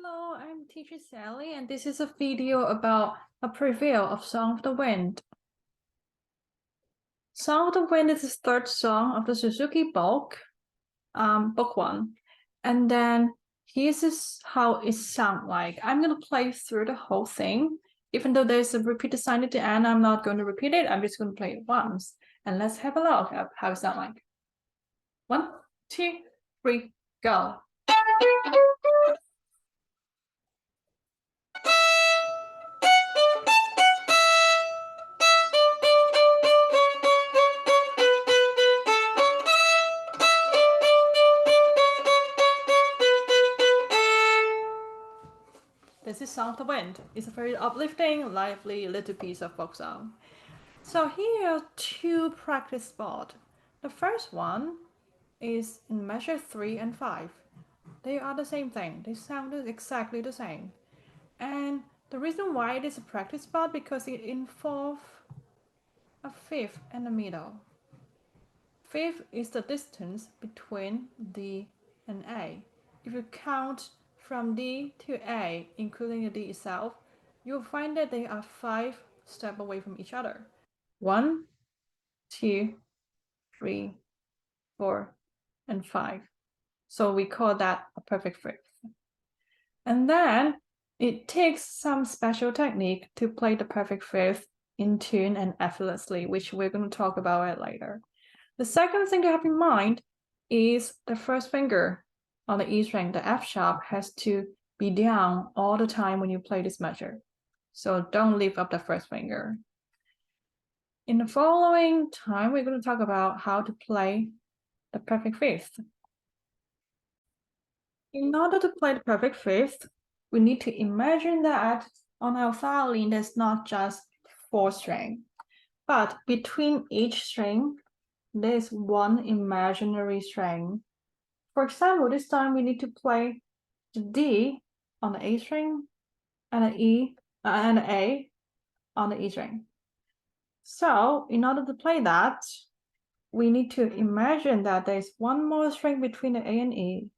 Hello, I'm teacher Sally, and this is a video about a preview of Song of the Wind. Song of the Wind is the third song of the Suzuki book, book one. And then here's how it sounds like. I'm gonna play through the whole thing. Even though there's a repeated sign at the end, I'm not going to repeat it. I'm just going to play it once. And let's have a look at how it sounds like. 1, 2, 3, go. This is Song of the Wind. It's a very uplifting, lively little piece of folk song. So here are two practice spots. The first one is in measure 3 and 5. They are the same thing. They sound exactly the same. And the reason why it is a practice spot because it involves a fifth and a middle. Fifth is the distance between D and A. If you count from D to A, including the D itself, you'll find that they are 5 steps away from each other. 1, 2, 3, 4, and 5. So we call that a perfect fifth. And then it takes some special technique to play the perfect fifth in tune and effortlessly, which we're going to talk about it later. The second thing to have in mind is the first finger on the E string, the F sharp, has to be down all the time when you play this measure. So don't lift up the first finger. In the following time, we're going to talk about how to play the perfect fifth. In order to play the perfect fifth, we need to imagine that on our violin, there's not just 4 strings, but between each string, there's one imaginary string. For example, this time we need to play the D on the A string and an E and an A on the E string. So in order to play that, we need to imagine that there's one more string between the A and E.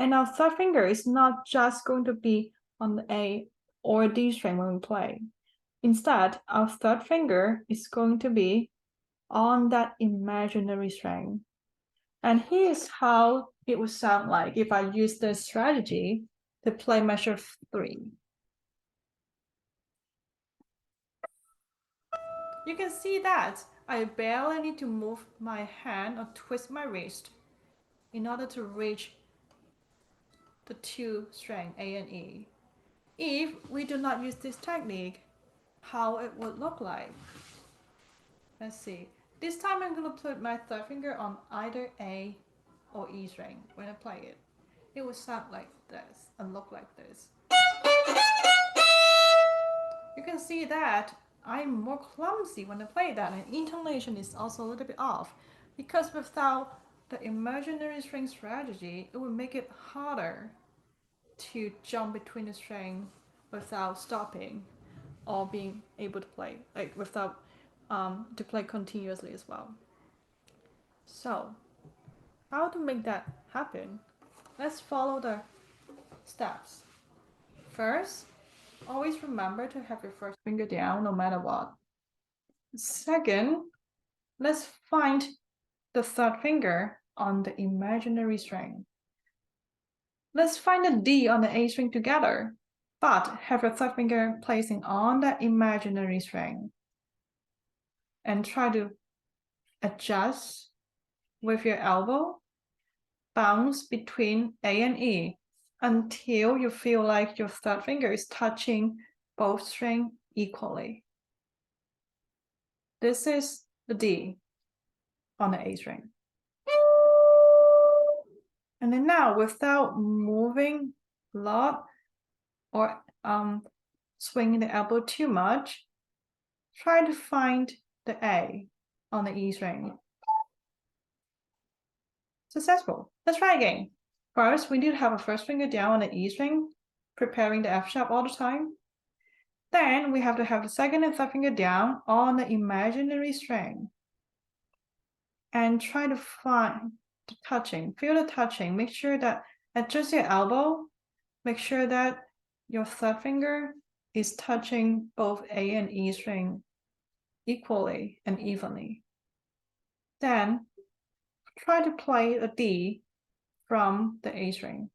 And our third finger is not just going to be on the A or D string when we play. Instead, our third finger is going to be on that imaginary string. And here's how it would sound like if I use this strategy to play measure 3. You can see that I barely need to move my hand or twist my wrist in order to reach the 2 string A and E. If we do not use this technique, how it would look like. Let's see. This time I'm going to put my third finger on either A or E string when I play it. It will sound like this and look like this. You can see that I'm more clumsy when I play that, and intonation is also a little bit off because without the imaginary string strategy, it would make it harder to jump between the string without stopping or being able to play, like without to play continuously as well. So how to make that happen? Let's follow the steps. First, always remember to have your first finger down no matter what. Second, let's find the third finger on the imaginary string. Let's find the D on the A string together, but have your third finger placing on that imaginary string. And try to adjust with your elbow, bounce between A and E until you feel like your third finger is touching both strings equally. This is the D on the A string. And then now, without moving a lot or swinging the elbow too much, try to find the A on the E string. Successful. Let's try again. First, we need to have a first finger down on the E string, preparing the F sharp all the time. Then we have to have the second and third finger down on the imaginary string. And try to find the touching, feel the touching, make sure that adjust your elbow make sure that your third finger is touching both A and E string equally and evenly. Then try to play a D from the A string.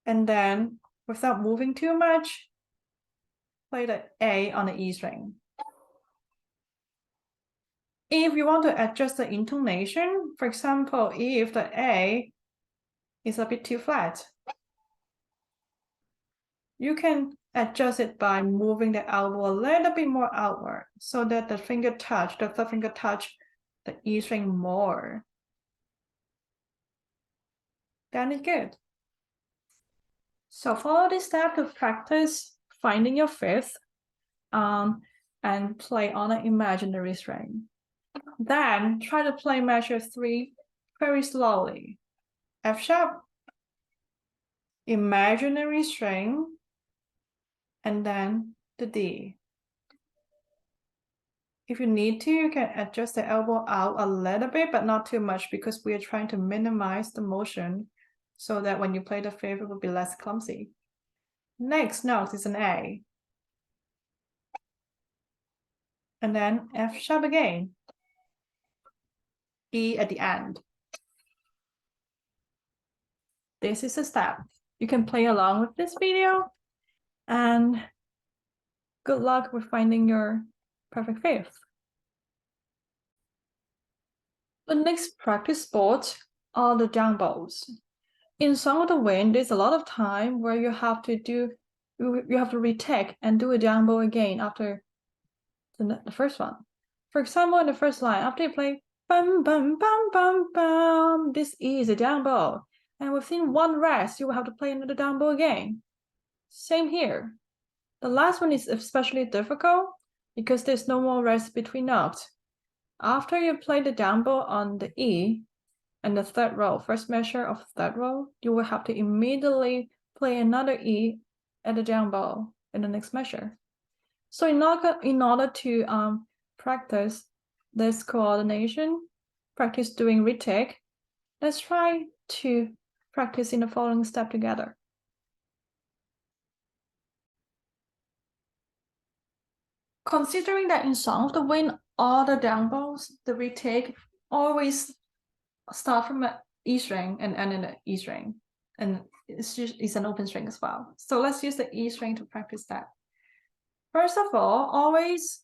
And then, without moving too much, play the A on the E string. If you want to adjust the intonation, for example, if the A is a bit too flat, you can adjust it by moving the elbow a little bit more outward so that the third finger touch the E string more. Then it's good. So follow this step to practice finding your fifth and play on an imaginary string. Then try to play measure 3 very slowly. F sharp, imaginary string, and then the D. If you need to, you can adjust the elbow out a little bit, but not too much because we are trying to minimize the motion so that when you play the fifth, it will be less clumsy. Next note is an A. And then F sharp again. E at the end. This is a step. You can play along with this video, and good luck with finding your perfect fifth. The next practice sport are the jump balls. In Song of the Wind, there's a lot of time where you have to retake and do a jump ball again after the first one. For example, in the first line, after you play bum bum bum bum bum, this is a jump ball. And within one rest, you will have to play another down bow again. Same here. The last one is especially difficult because there's no more rest between notes. After you play the down bow on the E and the third row, first measure of third row, you will have to immediately play another E at the down bow in the next measure. So in order to practice this coordination, practice doing retake, let's try to practice in the following step together. Considering that in Song of the Wind, all the down bows, the retake always start from an E string and end in an E string, and it's an open string as well. So let's use the E string to practice that. First of all, always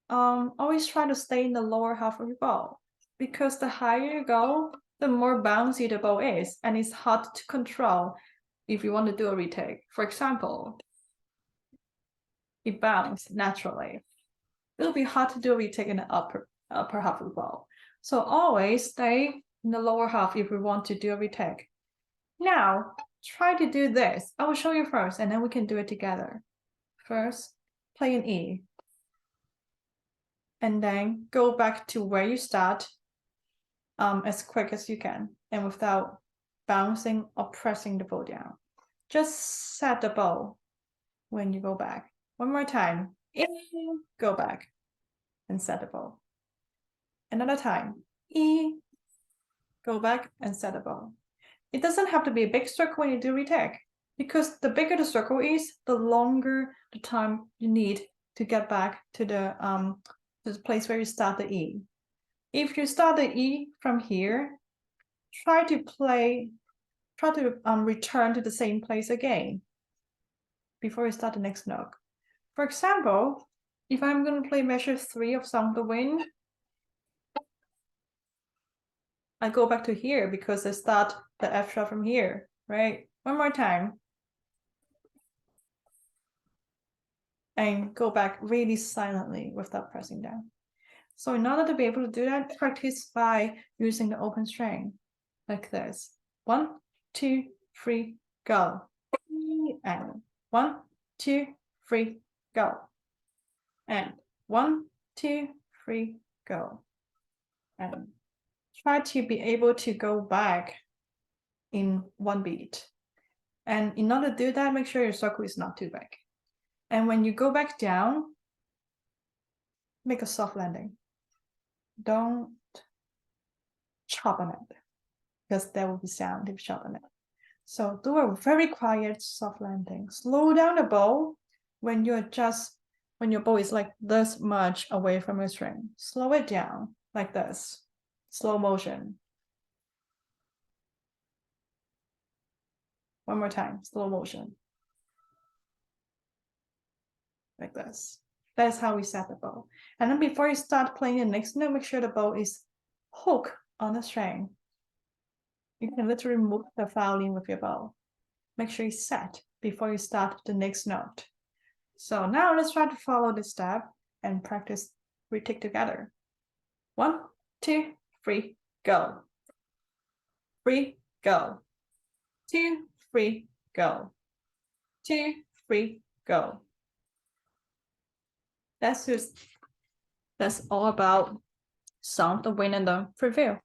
try to stay in the lower half of your bow, because the higher you go, the more bouncy the bow is, and it's hard to control if you want to do a retake. For example, it bounces naturally. It'll be hard to do a retake in the upper half of the bow. So always stay in the lower half if we want to do a retake. Now, try to do this. I will show you first, and then we can do it together. First, play an E. And then go back to where you start as quick as you can and without bouncing or pressing the bow down. Just set the bow when you go back. One more time. E, go back and set the bow. Another time. E, go back and set the bow. It doesn't have to be a big circle when you do retake, because the bigger the circle is, the longer the time you need to get back to the place where you start the E. If you start the E from here, try to return to the same place again before you start the next note. For example, if I'm going to play measure 3 of Song of the Wind, I go back to here because I start the F sharp from here, right? One more time. And go back really silently without pressing down. So in order to be able to do that, practice by using the open string like this. 1, 2, 3, go. And 1, 2, 3, go. And 1, 2, 3, go. And try to be able to go back in one beat. And in order to do that, make sure your circle is not too big. And when you go back down, make a soft landing. Don't chop on it, because there will be sound if you chop on it. So do a very quiet, soft landing. Slow down the bow when your bow is like this much away from your string. Slow it down like this. Slow motion. One more time, slow motion. Like this. That's how we set the bow. And then before you start playing the next note, make sure the bow is hooked on the string. You can literally move the violin with your bow. Make sure it's set before you start the next note. So now let's try to follow this step and practice retake together. 1, 2, 3, go. 3, go. 2, 3, go. 2, 3, go. That's all about Sound of Wind and the Prevail.